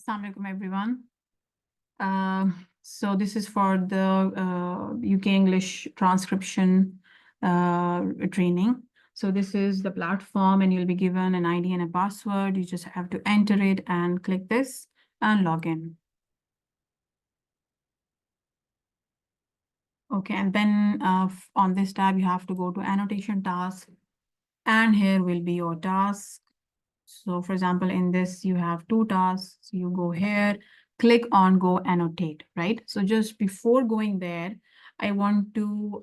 Assalamu alaikum everyone. So this is for the UK English transcription training. So this is the platform and you'll be given an ID and a password. You just have to enter it and click this and log in. Okay, and then on this tab, you have to go to annotation task and here will be your task. So for example, in this, you have two tasks. You go here, click on go annotate, right? So just before going there, I want to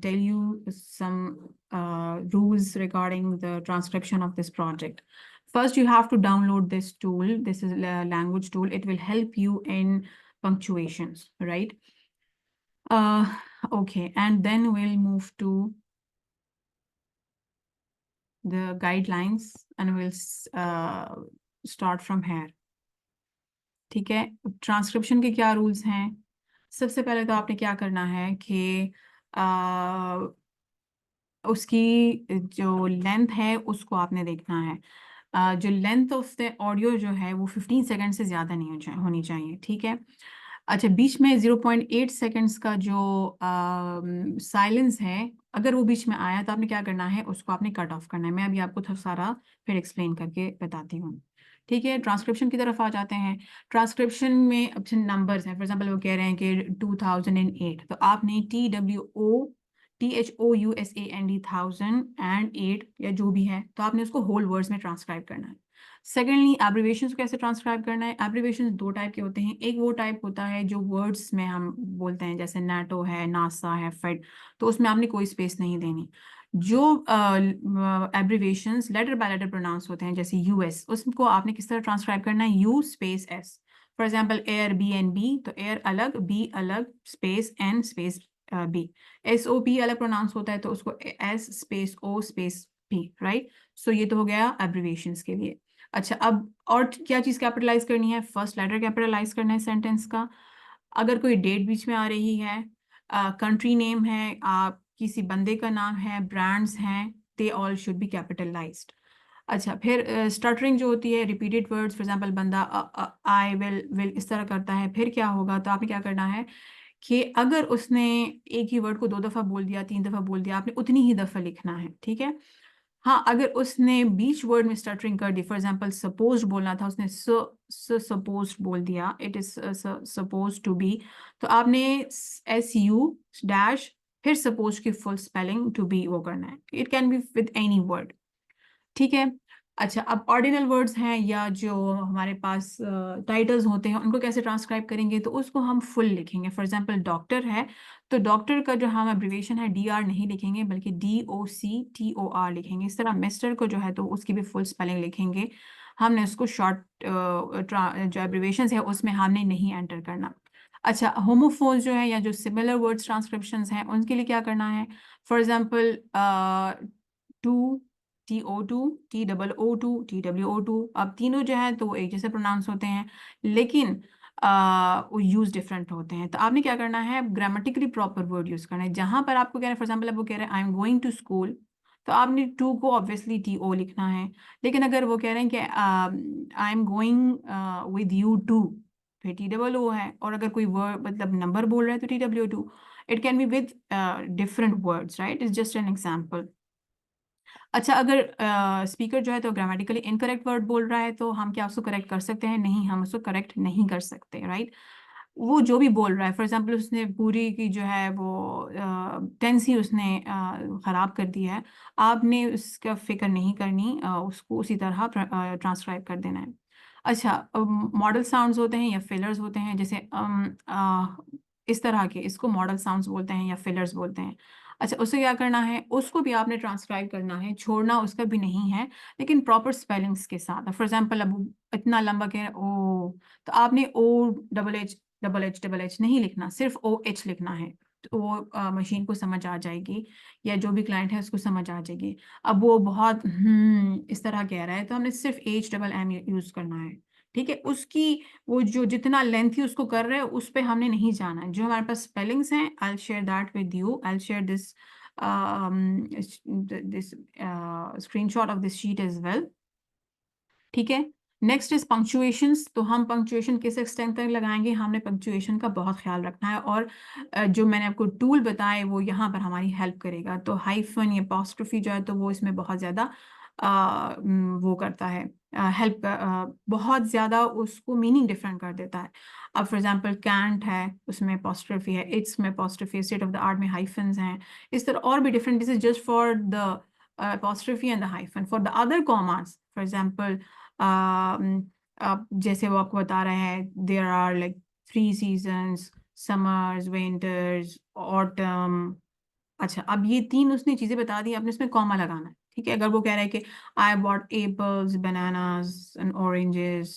tell you some rules regarding the transcription of this project. First, you have to download this tool. This is a language tool. It will help you in punctuations, right? Okay, and then we'll move to the guidelines and we'll start from here. ठीक है, transcription के क्या rules हैं? सबसे पहले तो आपने क्या करना है कि उसकी जो लेंथ है उसको आपने देखना है। जो लेंथ ऑफ द ऑडियो जो है वो 15 सेकंड से ज़्यादा नहीं होनी चाहिए, ठीक है। अच्छा, बीच में 0.8 सेकंड्स का जो साइलेंस है, अगर वो बीच में आया तो आपने क्या करना है, उसको आपने कट ऑफ करना है। मैं अभी आपको थोड़ा सारा फिर एक्सप्लेन करके बताती हूँ, ठीक है। ट्रांसक्रिप्शन की तरफ आ जाते हैं। ट्रांसक्रिप्शन में अब नंबर्स हैं, फॉर एग्जांपल वो कह रहे हैं कि 2008, तो आपने THOUSAND 1008 या जो भी है, तो आपने उसको होल वर्ड्स में ट्रांसक्राइब करना है। सेकेंडली, एब्रिविएशंस को कैसे ट्रांसक्राइब करना है? एब्रिविएशंस दो टाइप के होते हैं। एक वो टाइप होता है जो वर्ड्स में हम बोलते हैं, जैसे नाटो है, नासा है, फेड, तो उसमें आपने कोई स्पेस नहीं देनी। जो abbreviations letter by letter pronounce होते हैं, जैसे यूएस, उसको आपने किस तरह ट्रांसक्राइब करना है? U space S. For example air B N B, तो एयर अलग, बी अलग, space N space B. S O P अलग प्रोनाउंस होता है, तो उसको S space O space P, right. So ये तो हो गया एब्रिविएशंस के लिए। अच्छा, अब और क्या चीज़ कैपिटलाइज करनी है? फर्स्ट लेटर कैपिटलाइज करना है सेंटेंस का। अगर कोई डेट बीच में आ रही है, कंट्री नेम है, आप किसी बंदे का नाम है, ब्रांड्स हैं, they all should be capitalised. अच्छा, फिर स्टटरिंग जो होती है, रिपीटेड वर्ड्स, फॉर एग्जांपल बंदा आई विल इस तरह करता है, फिर क्या होगा? तो आपने क्या करना है कि अगर उसने एक ही वर्ड को 2 दफ़ा बोल दिया, 3 दफ़ा बोल दिया, आपने उतनी ही दफ़ा लिखना है, ठीक है। हाँ, अगर उसने बीच वर्ड में स्टटरिंग कर दी, फॉर एग्जांपल सपोज बोलना था, उसने सपोज बोल दिया, it is suppose to be, तो आपने SU डैश फिर सपोज की फुल स्पेलिंग टू बी वो करना है। It can be with any word, ठीक है। अच्छा, अब ऑर्डिनल वर्ड्स हैं या जो हमारे पास टाइटल्स होते हैं, उनको कैसे ट्रांसक्राइब करेंगे? तो उसको हम फुल लिखेंगे। फॉर एग्जांपल डॉक्टर है, तो डॉक्टर का जो हम एब्रिविएशन है DR नहीं लिखेंगे, बल्कि DOCTOR लिखेंगे। इस तरह मिस्टर को जो है तो उसकी भी फुल स्पेलिंग लिखेंगे। हमने उसको शॉर्ट जो एब्रिविएशन है उसमें हमने नहीं एंटर करना। अच्छा, होमोफोन्स जो है या जो सिमिलर वर्ड्स ट्रांसक्रिप्शंस हैं, उनके लिए क्या करना है? For example to, TO2, TOO2, TWO2, अब तीनों जो है तो वो एक जैसे प्रोनाउंस होते हैं, लेकिन वो यूज डिफरेंट होते हैं। तो आपने क्या करना है? ग्रामेटिकली प्रॉपर वर्ड यूज करना है। जहां पर आपको कह रहे हैं, फॉर एग्जांपल अब वो कह रहे हैं I am going to school, तो आपने टू को ऑब्वियसली TO लिखना है। लेकिन अगर वो कह रहे हैं कि I am going with you too, फिर TOO है। और अगर कोई वर्ड मतलब नंबर बोल रहा है तो TWO2। It can be with different words, right. Is just an example. अच्छा, अगर स्पीकर जो है तो ग्रामेटिकली इनकरेक्ट वर्ड बोल रहा है, तो हम क्या उसको करेक्ट कर सकते हैं? नहीं, हम उसको करेक्ट नहीं कर सकते, राइट। वो जो भी बोल रहा है, फॉर एग्जांपल उसने पूरी की जो है वो टेंस ही उसने ख़राब कर दिया है, आपने उसका फिक्र नहीं करनी, उसको उसी तरह ट्रांसक्राइब कर देना है। अच्छा, मॉडल साउंड्स होते हैं या फिलर्स होते हैं, जैसे इस तरह के, इसको मॉडल साउंड्स बोलते हैं या फिलर्स बोलते हैं। अच्छा, उसे क्या करना है? उसको भी आपने ट्रांसक्राइब करना है, छोड़ना उसका भी नहीं है, लेकिन प्रॉपर स्पेलिंग्स के साथ। फॉर एग्जांपल अब इतना लंबा कह रहे हैं ओ, तो आपने OHH नहीं लिखना, सिर्फ OH लिखना है, तो वो मशीन को समझ आ जाएगी या जो भी क्लाइंट है उसको समझ आ जाएगी। अब वो बहुत इस तरह कह रहा है, तो हमने सिर्फ HMM यूज करना है, ठीक है। उसकी वो जो जितना लेंथ ही उसको कर रहे हैं उस पे हमने नहीं जाना है। जो हमारे पास स्पेलिंग्स हैं, I share that with you, I share this this screenshot of this sheet as well, ठीक है। Next is punctuations. तो हम पंक्चुएशन किस एक्सटेंट तक लगाएंगे, हमने पंक्चुएशन का बहुत ख्याल रखना है, और जो मैंने आपको टूल बताए वो यहाँ पर हमारी हेल्प करेगा। तो हाइफन या अपॉस्ट्रोफी जो है तो वो इसमें बहुत ज़्यादा वो करता है, हेल्प, बहुत ज़्यादा उसको मीनिंग डिफरेंट कर देता है। अब फॉर एग्जांपल कैंट है, उसमें अपॉस्ट्रोफी है, इट्स में apostrophe, state of the art में हाइफन्स हैं, इस तरह और भी different. This is just for the apostrophe and the hyphen. For the other commas, for example, जैसे वो आपको बता रहे हैं, there are like 3 seasons, summers, winters, autumn. अच्छा, अब ये 3 उसने चीजें बता दी, आपने इसमें कॉमा लगाना है, ठीक है। अगर वो कह रहा है कि I bought apples, bananas and oranges,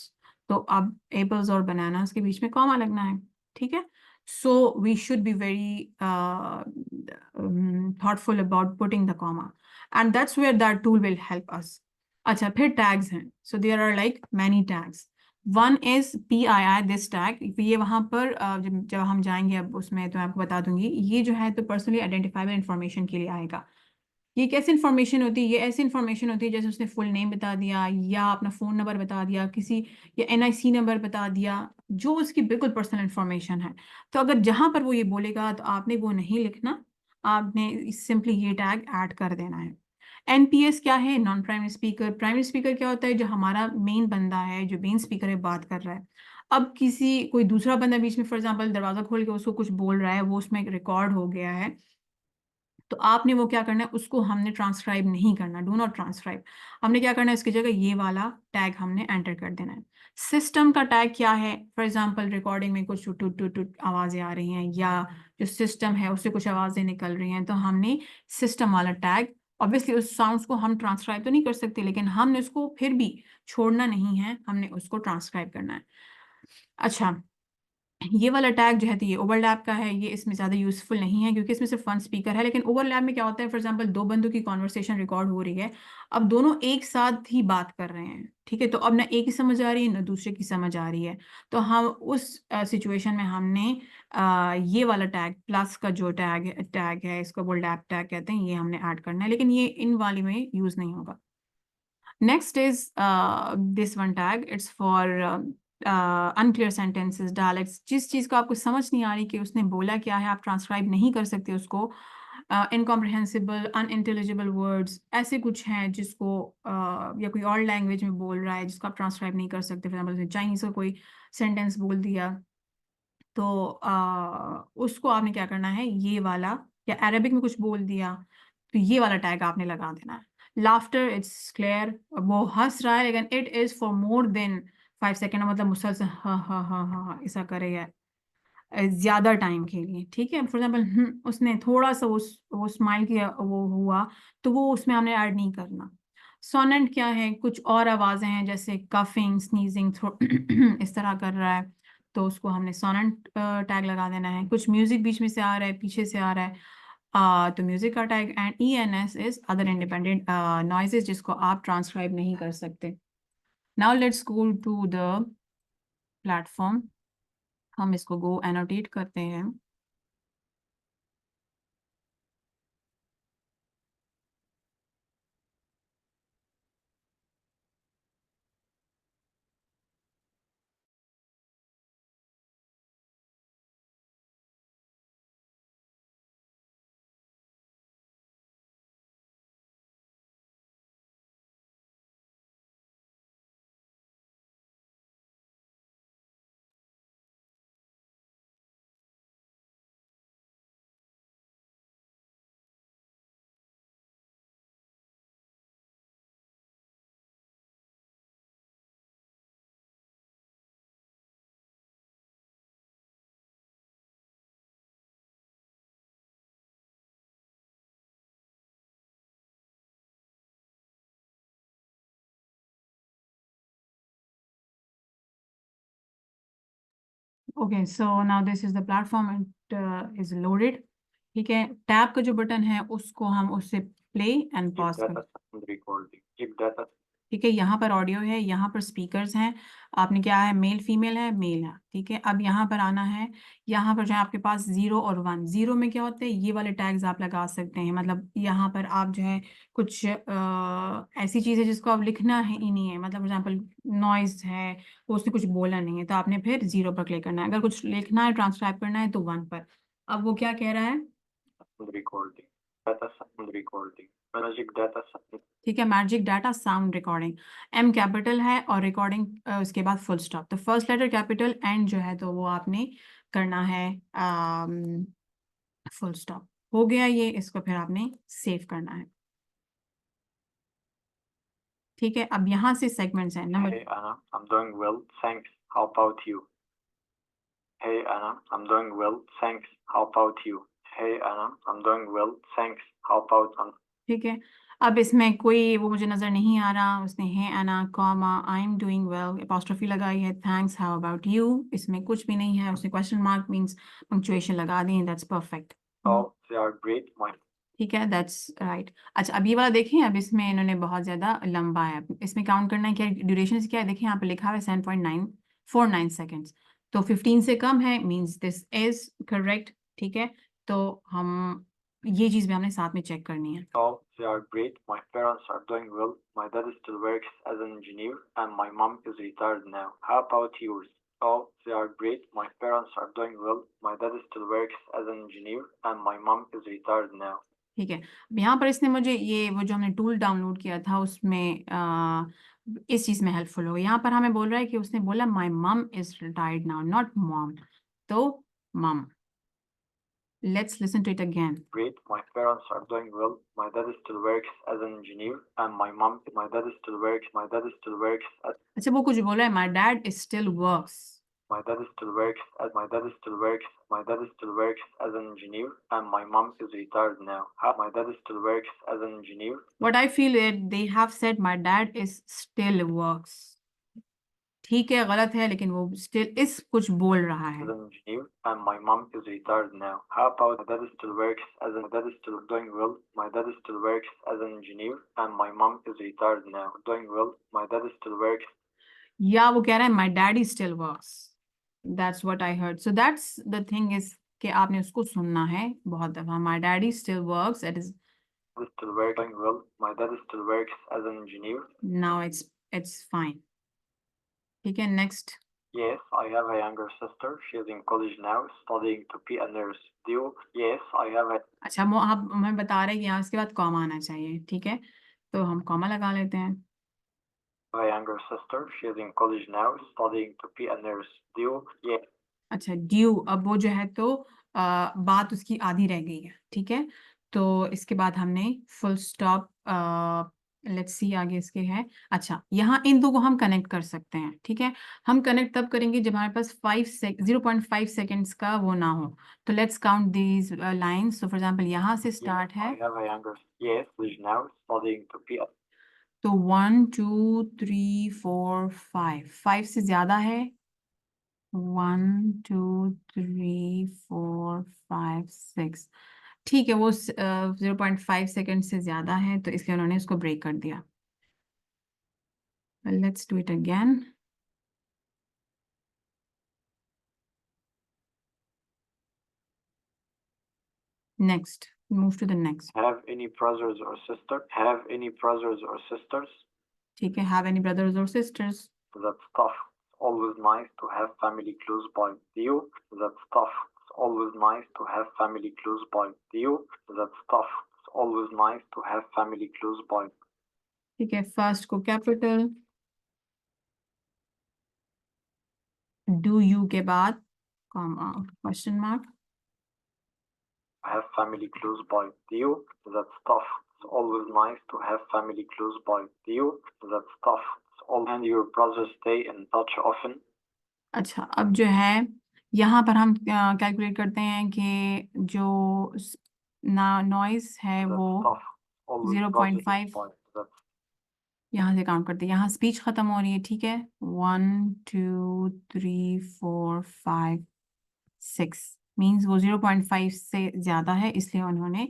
तो अब apples और bananas के बीच में कॉमा लगना है, ठीक है। So we should be very thoughtful about putting the comma, and that's where that tool will help us. अच्छा, फिर tags हैं. So there are like many tags. One is PII, this tag. ये वहाँ पर जब हम जाएंगे अब उसमें तो मैं आपको बता दूंगी। ये जो है तो पर्सनली आइडेंटिफाइबल इंफॉर्मेशन के लिए आएगा। ये कैसी इंफॉर्मेशन होती है, ये ऐसी इंफॉर्मेशन होती है जैसे उसने फुल नेम बता दिया, या अपना फ़ोन नंबर बता दिया किसी, या NIC नंबर बता दिया, जो उसकी बिल्कुल पर्सनल इंफॉर्मेशन है। तो अगर जहाँ पर वो ये बोलेगा तो आपने वो नहीं लिखना, आपने सिंपली ये टैग ऐड कर देना है। NPS क्या है, non primary speaker. Primary speaker क्या होता है, जो हमारा मेन बंदा है, जो मेन स्पीकर है, बात कर रहा है। अब किसी कोई दूसरा बंदा बीच में फॉर एग्जाम्पल दरवाजा खोल के उसको कुछ बोल रहा है, वो उसमें रिकॉर्ड हो गया है, तो आपने वो क्या करना है, उसको हमने ट्रांसक्राइब नहीं करना, डू नॉट ट्रांसक्राइब। हमने क्या करना है, इसकी जगह ये वाला टैग हमने एंटर कर देना है। सिस्टम का टैग क्या है, फॉर एग्जांपल रिकॉर्डिंग में कुछ टुट टुट टुट आवाज़ें आ रही हैं, या जो सिस्टम है उससे कुछ आवाज़ें निकल रही हैं, तो हमने सिस्टम वाला टैग, ऑब्वियसली उस साउंड्स को हम ट्रांसक्राइब तो नहीं कर सकते, लेकिन हमने उसको फिर भी छोड़ना नहीं है, हमने उसको ट्रांसक्राइब करना है। अच्छा, ये वाला टैग जो है तो ये ओवरलैप का है, ये इसमें ज़्यादा यूजफुल नहीं है क्योंकि इसमें सिर्फ वन स्पीकर है। लेकिन ओवरलैप में क्या होता है, फॉर एग्जांपल 2 बंदों की कॉन्वर्सेशन रिकॉर्ड हो रही है, अब दोनों एक साथ ही बात कर रहे हैं, ठीक है, तो अब ना एक की समझ आ रही है ना दूसरे की समझ आ रही है, तो हम उस सिचुएशन में हमने ये वाला टैग प्लस का जो टैग है, इसको ओवरलैप टैग कहते हैं, ये हमने ऐड करना है, लेकिन ये इन वाली में यूज़ नहीं होगा। Next is this one tag. It's for unclear sentences, dialects. जिस चीज़ को आपको समझ नहीं आ रही कि उसने बोला क्या है, आप ट्रांसक्राइब नहीं कर सकते उसको। इनकॉम्प्रिहेंसिबल, अनइंटेलिजिबल वर्ड्स, ऐसे कुछ हैं जिसको या कोई और लैंग्वेज में बोल रहा है जिसको आप ट्रांसक्राइब नहीं कर सकते। फॉर एग्जाम्पल चाइनीज़ का कोई सेंटेंस बोल दिया, तो उसको आपने क्या करना है, ये वाला, या अरेबिक में कुछ बोल दिया, तो ये वाला टैग आपने लगा देना है। लाफ्टर, इट्स क्लियर, वो हंस रहा है, लेकिन it is for more than 5 second, मतलब मुसलसल हाँ हाँ हाँ हाँ हाँ ऐसा करेगा ज्यादा टाइम के लिए, ठीक है। फॉर एग्जाम्पल उसने थोड़ा सा वो स्माइल किया, वो हुआ, तो वो उसमें हमने ऐड नहीं करना। सोनेंट क्या है, कुछ और आवाजें हैं जैसे कफिंग, स्नीजिंग, इस तरह कर रहा है, तो उसको हमने सोनेंट टैग लगा देना है। कुछ म्यूजिक बीच में से आ रहा है, पीछे से आ रहा है, तो म्यूजिक का tag. And ENS is other independent noises, जिसको आप ट्रांसक्राइब नहीं कर सकते। Now let's go to the platform, हम इसको गो एनोटेट करते हैं। Okay, so now this is the platform, it is loaded, ठीक है। टैब का जो बटन है उसको हम उससे प्ले एंड पॉज कर, ठीक है, यहाँ पर ऑडियो है, यहाँ पर स्पीकर्स हैं, आपने क्या है, मेल फीमेल है, मेल है, ठीक है। अब यहाँ पर आना है, यहाँ पर जो है आपके पास 0 और 1, 0 में क्या होते हैं, ये वाले टैग्स आप लगा सकते हैं, मतलब यहाँ पर आप जो है कुछ ऐसी चीज़ है जिसको आप लिखना है ही नहीं है, मतलब फॉर एग्जाम्पल नॉइज है, वो उसने कुछ बोला नहीं है, तो आपने फिर 0 पर क्लिक करना है। अगर कुछ लिखना है, ट्रांसक्राइब करना है, तो 1 पर। अब वो क्या कह रहा है, recording, data sound recording, magic data sound. ठीक है, magic data sound recording, M capital है और रिकॉर्डिंग उसके बाद फुल स्टॉप, तो फर्स्ट लेटर कैपिटल, एंड जो है तो वो आपने करना है फुल स्टॉप। हो गया ये, इसको फिर आपने सेव करना है, ठीक है। अब यहाँ से सेगमेंट्स हैं, number Hey Anna, I'm doing well, thanks. How about you? Hey Anna, I'm doing well, thanks. How about you? Hey Anna, I'm doing well, thanks. How about ठीक है। अब इसमें कोई वो मुझे नज़र नहीं आ रहा, उसने है अना comma I am doing well apostrophe लगाई है, थैंक्स हाउ अबाउट यू, इसमें कुछ भी नहीं है, उसने क्वेश्चन मार्क मींस पंक्चुएशन लगा दी, that's perfect. Oh, they are great, my ठीक है, दैट्स राइट। अच्छा, अब ये वाला देखें, अब इसमें इन्होंने बहुत ज़्यादा लंबा है, इसमें काउंट करना है, क्या ड्यूरेशन क्या है, देखें यहाँ पे लिखा हुआ है 7.949 सेकेंड्स, तो 15 से कम है मींस दिस इज करेक्ट, ठीक है। तो हम ये चीज़ भी हमने साथ में चेक करनी है। Oh, they are great. My parents are doing well. My dad still works as an engineer, and my mom is retired now. How about yours? Oh, they are great. My parents are doing well. My dad still works as an engineer, and my mom is retired now. ठीक है, अब यहाँ पर इसने मुझे ये वो जो हमने टूल डाउनलोड किया था उसमें इस चीज़ में हेल्पफुल होगा। यहाँ पर हमें बोल रहा है कि उसने बोला my mum is retired now, not mom, तो mum. Let's listen to it again. Great. My parents are doing well. My dad still works as an engineer, and my dad still works. My dad still works at. अच्छा, वो कुछ बोला है, my dad still works, My dad still works as my dad still works. My dad still works as an engineer, and my mom is retired now. My dad still works as an engineer. what I feel it they have said my dad is still works, ठीक है, गलत है, लेकिन वो still इस कुछ बोल रहा है। As an engineer, and my mom is retired now. How about my dad still works as my dad is still doing well. My dad still works as an engineer, and my mom is retired now. Doing well. My dad still works. या वो कह रहा है my daddy still works, that's what I heard, so that's the thing is कि आपने उसको सुनना है बहुत दफा, my daddy still works, it is Still working well. My dad still works as an engineer. Now it's fine, ठीक है। Next, Yes, I have a younger sister. She's in college now, studying to be a nurse. Do you? Yes, I have a. अच्छा वो आप हमें बता रहे हैं कि यहाँ इसके बाद कॉमा आना चाहिए, ठीक है, तो हम कॉमा लगा लेते हैं। A younger sister. She's in college now, studying to be a nurse. Do you? Yes. अच्छा, ड्यू, अब वो जो है तो बात उसकी आधी रह गई है, ठीक है, तो इसके बाद हमने फुल स्टॉप, लेट्स सी आगे इसके है। अच्छा, यहाँ इन दो को हम कनेक्ट कर सकते हैं, ठीक है, हम कनेक्ट तब करेंगे जब हमारे पास 0.5 सेकेंड्स का वो ना हो, तो let's count these lines, so for example यहाँ से स्टार्ट है, I have a younger. Yes, she's now studying to be a. तो 1 2 3 4 5, 5 से ज्यादा है, 1 2 3 4 5 6, ठीक है, वो 0.5 सेकेंड से ज्यादा है, तो इसलिए उन्होंने इसको ब्रेक कर दिया। Let's do it again. Next, move to the next, Have any brothers or sisters? Have any brothers or sisters? ठीक है, हैव एनी ब्रदर्स और sisters, That's tough. It's always nice to have family close by. Do you? That's tough. It's always nice to have family close by. Do you? That's tough. It's always nice to have family close by. ठीक है, first को capital, do you के बाद comma question mark, Have family close by. Do you? That's tough. It's always nice to have family close by. Do you? That's tough. It's all. And your brothers stay in touch often. अच्छा, अब जो है यहाँ पर हम calculate करते हैं कि जो नॉइज है That's वो tough. Always brothers 0.5, by. That's यहाँ से काउंट करते हैं, यहाँ स्पीच खत्म हो रही है, ठीक है, 1 2 3 4 5 6 मीन्स वो 0.5 से ज्यादा है, इसलिए उन्होंने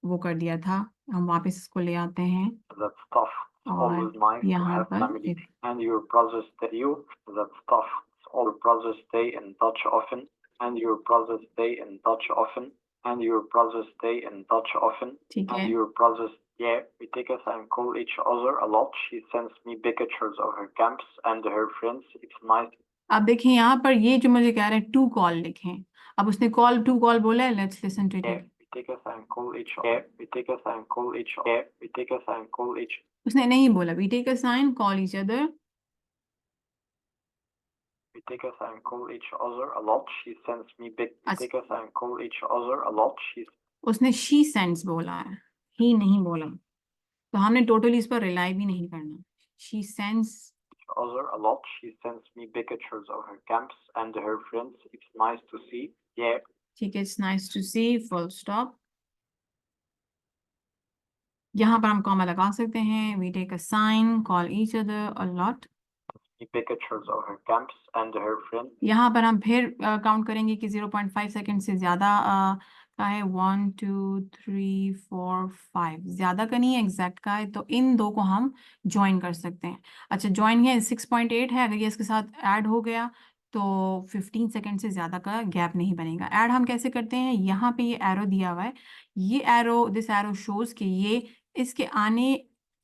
वो कर दिया था। हम वापस इसको ले आते हैं, that's tough. It's always nice to यहाँ have पर family and your brothers tell you that stuff. All brothers stay in touch often, and your brothers stay in touch often, and your brothers stay in touch often, ठीक है and your brothers. Yeah, we take us and call each other a lot. She sends me pictures of her camps and her friends. It's nice. अब देखें यहाँ पर ये जो मुझे कह रहे हैं टू कॉल लिखें। अब उसने कॉल टू कॉल बोला है, let's listen to it. Yeah, we take us and call each. Yeah, we take us and call each. Yeah, we take us and call each. उसने नहीं बोला we take a sign call each other. We take us and call each other a lot. She sends me big. We take us and call each other a lot. उसने she sends बोला है, ही नहीं बोला, तो हमने totally इस पर rely भी नहीं करना। She sends other a lot. She sends me pictures of her camps and her friends. It's nice to see. Yeah. ठीक है, it's nice to see, full stop. यहाँ पर हम कॉमा लगा सकते हैं, we take a sign call each other a lot. Pictures of her camps and her friends. यहाँ पर हम फिर काउंट करेंगे कि 0.5 सेकंड से ज्यादा का है। 1 2 3 4 5 ज्यादा का नहीं है, एग्जैक्ट का है, तो इन दो को हम ज्वाइन कर सकते हैं। अच्छा, ज्वाइन है 6.8 है, अगर ये इसके साथ ऐड हो गया तो 15 सेकंड से ज्यादा का गैप नहीं बनेगा। ऐड हम कैसे करते हैं, यहाँ पे ये एरो दिया हुआ है, ये एरो, दिस एरो शोज कि ये इसके आने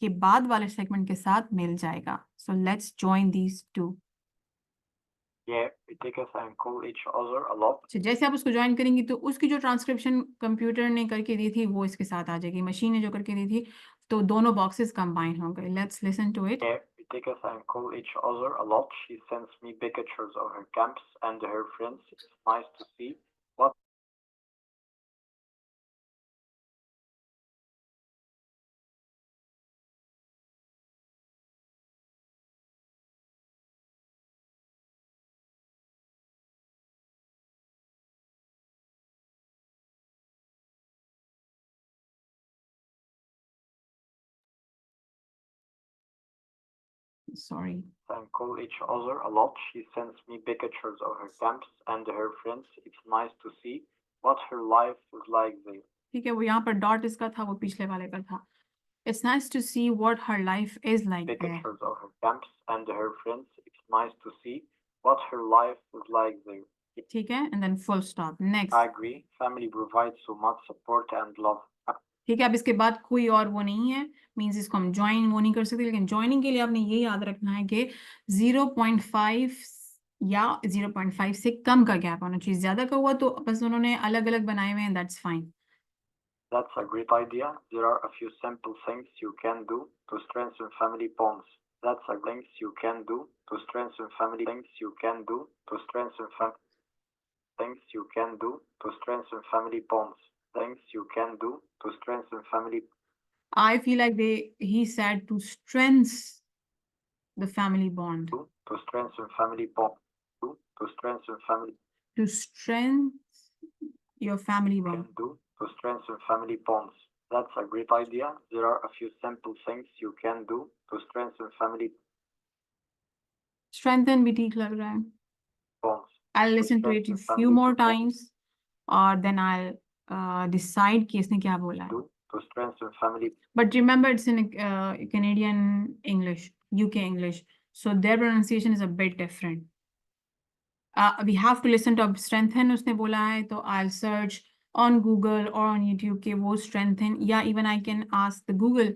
के बाद वाले सेगमेंट के साथ मिल जाएगा। So let's join these two. Yeah, we take us and call each other a lot. जैसे आप उसको ज्वाइन करेंगी तो उसकी जो ट्रांसक्रिप्शन कंप्यूटर ने करके दी थी वो इसके साथ आ जाएगी, मशीन ने जो करके दी थी, तो दोनों बॉक्सेस कंबाइन हो गए। Let's listen to it. Yeah, we take us and call each other a lot. She sends me pictures of her camps and her friends. It's nice to see. What? Sorry. And call each other a lot. She sends me pictures of her camps and her friends. It's nice to see what her life is like there. ठीक है, वो यहाँ पर dot इसका था, वो पिछले वाले का था। It's nice to see what her life is like there. Pictures of her camps and her friends. It's nice to see what her life is like there. ठीक है, and then full stop. Next. I agree. Family provides so much support and love. ठीक है, अब इसके बाद कोई और वो नहीं है, मींस इसको हम ज्वाइन वो नहीं कर सकते, लेकिन ज्वाइनिंग के लिए आपने ये याद रखना है कि 0.5 या 0.5 से कम का गैप होना चाहिए। ज्यादा का हुआ तो बस उन्होंने अलग अलग बनाए हुए हैं, that's fine. That's a great idea. There are a few simple things you can do to strengthen family bonds. That's a things you can do to strengthen family. Things you can do to strengthen things you can do to strengthen family bonds. Things you can do to strengthen family. I feel like he said to strengthen the family bond. To strengthen family bond. To strengthen family. To strengthen your family bond. Can do to strengthen family bonds. That's a great idea. There are a few simple things you can do to strengthen family strengthen भी ठीक लग रहा है। bonds. I'll listen to it a few more times और then I'll decide कि इसने क्या बोला है। To strengthen family. But remember, it's in Canadian English, UK English, so their pronunciation is a bit different. We have to listen to strengthen उसने बोला है, तो I'll search on Google or on YouTube के वो strengthen, या even I can ask the Google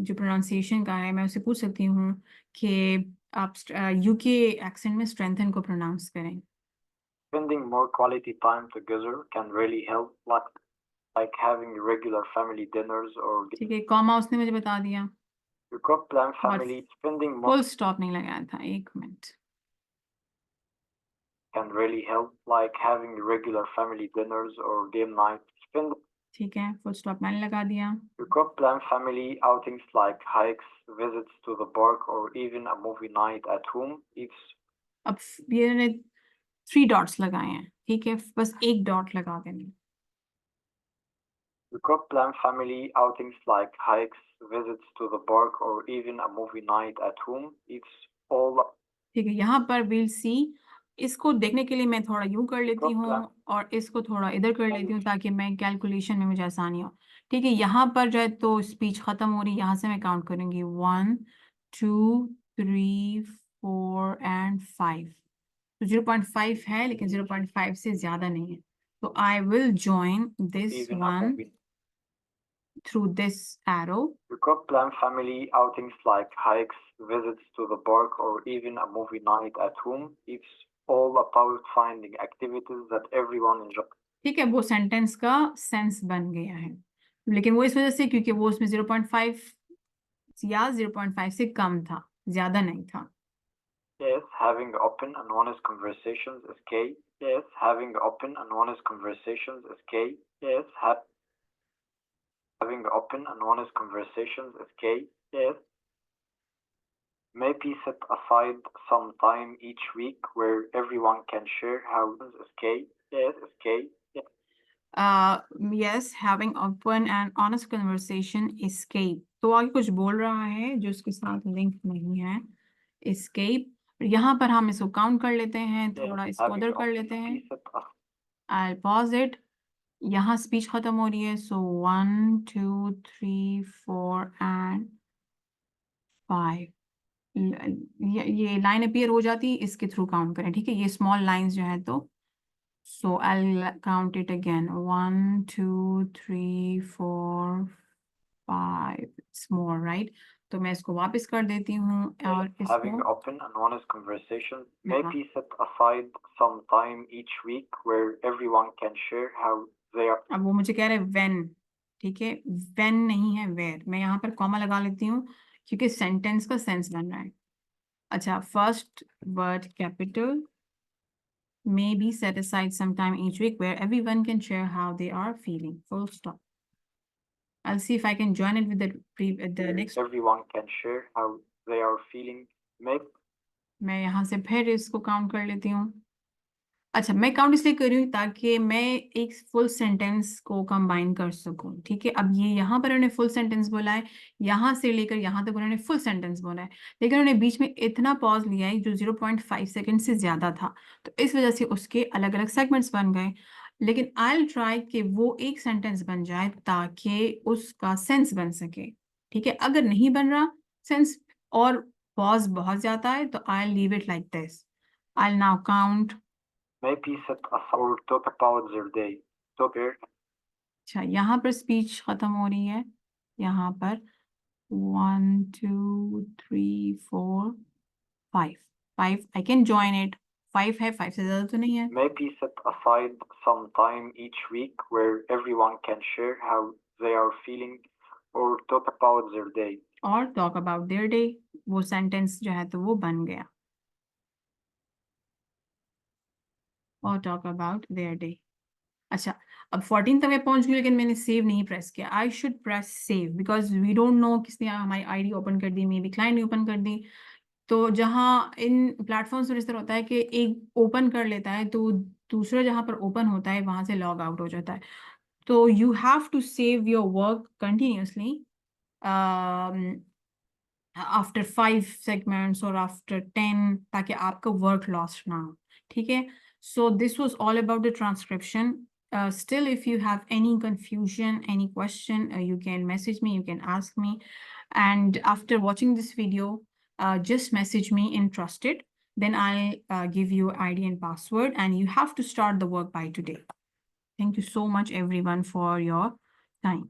जो pronunciation का है, मैं उसे पूछ सकती हूँ कि आप UK accent में strengthen को pronounce करें। Spending more quality time together can really help, like having regular family dinners or. ठीक है, कॉमा उसने मुझे बता दिया। You could plan family spending more. Full stop नहीं लगाया था, एक minute. Can really help, like having regular family dinners or game night. ठीक है, full stop मैंने लगा दिया। You could plan family outings like hikes, visits to the park, or even a movie night at home. अब ये ने 3 dots लगाए हैं, ठीक है, बस एक डॉट लगा देंगे। You could plan family outings like hikes, visits to the park, or even a movie night at home. It's all. ठीक है, यहाँ पर we'll see, इसको देखने के लिए मैं थोड़ा यूं कर लेती हूँ और इसको थोड़ा इधर कर लेती हूँ ताकि मैं कैलकुलेशन में मुझे आसानी हो। ठीक है, यहाँ पर जो है तो स्पीच खत्म हो रही है, यहाँ से मैं काउंट करूंगी 1 2 3 4 एंड 5। तो 0.5 है लेकिन 0.5 से ज्यादा नहीं है, तो I will join this even a one movie. Through this arrow. You could plan family outings like hikes, visits to the park, or even a movie night at home. It's all about finding activities that everyone enjoys. ठीक है, वो sentence का sense बन गया है, लेकिन वो इस वजह से क्योंकि वो उसमें 0.5 या 0.5 से कम था, ज्यादा नहीं था। Yes, having open and honest conversations is key. Yes, having open and honest conversations is key. Yes, having open and honest conversations is key. Yes. Maybe set aside some time each week where everyone can share how is key. Yes, is key. Yes. Yes, having open and honest conversation escape। तो आगे कुछ बोल रहा है जो उसके साथ link नहीं है, escape। यहाँ पर हम इसको काउंट कर लेते हैं, Yes, थोड़ा इसको having अदर कर open लेते हैं। maybe set aside I'll pause it। यहाँ स्पीच खत्म हो रही है, सो 1 2 3 4 एंड 5। ये लाइन अपीयर हो जाती है, इसके थ्रू काउंट करें, ठीक है, ये स्मॉल लाइंस जो है तो so I'll count it again 1 2 3 4 5, it's more, right? तो मैं इसको वापस कर देती हूँ और having इसको open and honest conversations. हाँ, Maybe set aside some time each week where everyone can share how they are. अब वो मुझे कह रहे हैं when, ठीक है, when नहीं है where। मैं यहाँ पर कॉमा लगा लेती हूँ क्योंकि सेंटेंस का सेंस बन रहा है। अच्छा, first word capital, maybe set aside some time each week where everyone can share how they are feeling, full stop। I'll see if I can join it with the where next। everyone can share how they are feeling. Maybe मैं यहाँ से फिर इसको count कर लेती हूँ। अच्छा, मैं काउंट इसलिए कर रही हूँ ताकि मैं एक फुल सेंटेंस को कंबाइन कर सकूं, ठीक है। अब ये यहाँ पर उन्होंने फुल सेंटेंस बोला है, यहाँ से लेकर यहाँ तक उन्होंने फुल सेंटेंस बोला है, लेकिन उन्होंने बीच में इतना पॉज लिया है जो 0.5 सेकंड से ज्यादा था, तो इस वजह से उसके अलग अलग सेगमेंट्स बन गए। लेकिन आई विल ट्राई कि वो एक सेंटेंस बन जाए ताकि उसका सेंस बन सके, ठीक है। अगर नहीं बन रहा सेंस और पॉज बहुत ज्यादा है तो I leave it like this. I now count. maybe set aside or talk about their day. Talk here. अच्छा, यहाँ पर स्पीच खत्म हो रही है, यहाँ पर 1 2 3 4 5 5 आई कैन जॉइन इट। 5 है, 5 से ज्यादा तो नहीं है। Maybe set aside some time each week where everyone can share how they are feeling or talk about their day. और टॉक अबाउट देयर डे, वो सेंटेंस जो है तो वो बन गया, और टॉक अबाउट देयर डे। अच्छा, अब 14 तक मैं पहुंच गई लेकिन मैंने सेव नहीं प्रेस किया। I should press save because we don't know किसने हमारी आईडी ओपन कर दी, मे बी क्लाइंट ने ओपन कर दी। तो जहाँ इन प्लेटफॉर्म्स पर इस तरह होता है कि एक ओपन कर लेता है तो दूसरा जहाँ पर ओपन होता है वहां से लॉग आउट हो जाता है। तो you have to save your work continuously after 5 segments और आफ्टर 10, ताकि आपका वर्क लॉस्ट ना हो, ठीक है। So this was all about the transcription. Still, if you have any confusion, any question, you can message me, you can ask me. And after watching this video, just message me in Trusted. Then I'll give you ID and password, and you have to start the work by today. Thank you so much, everyone, for your time.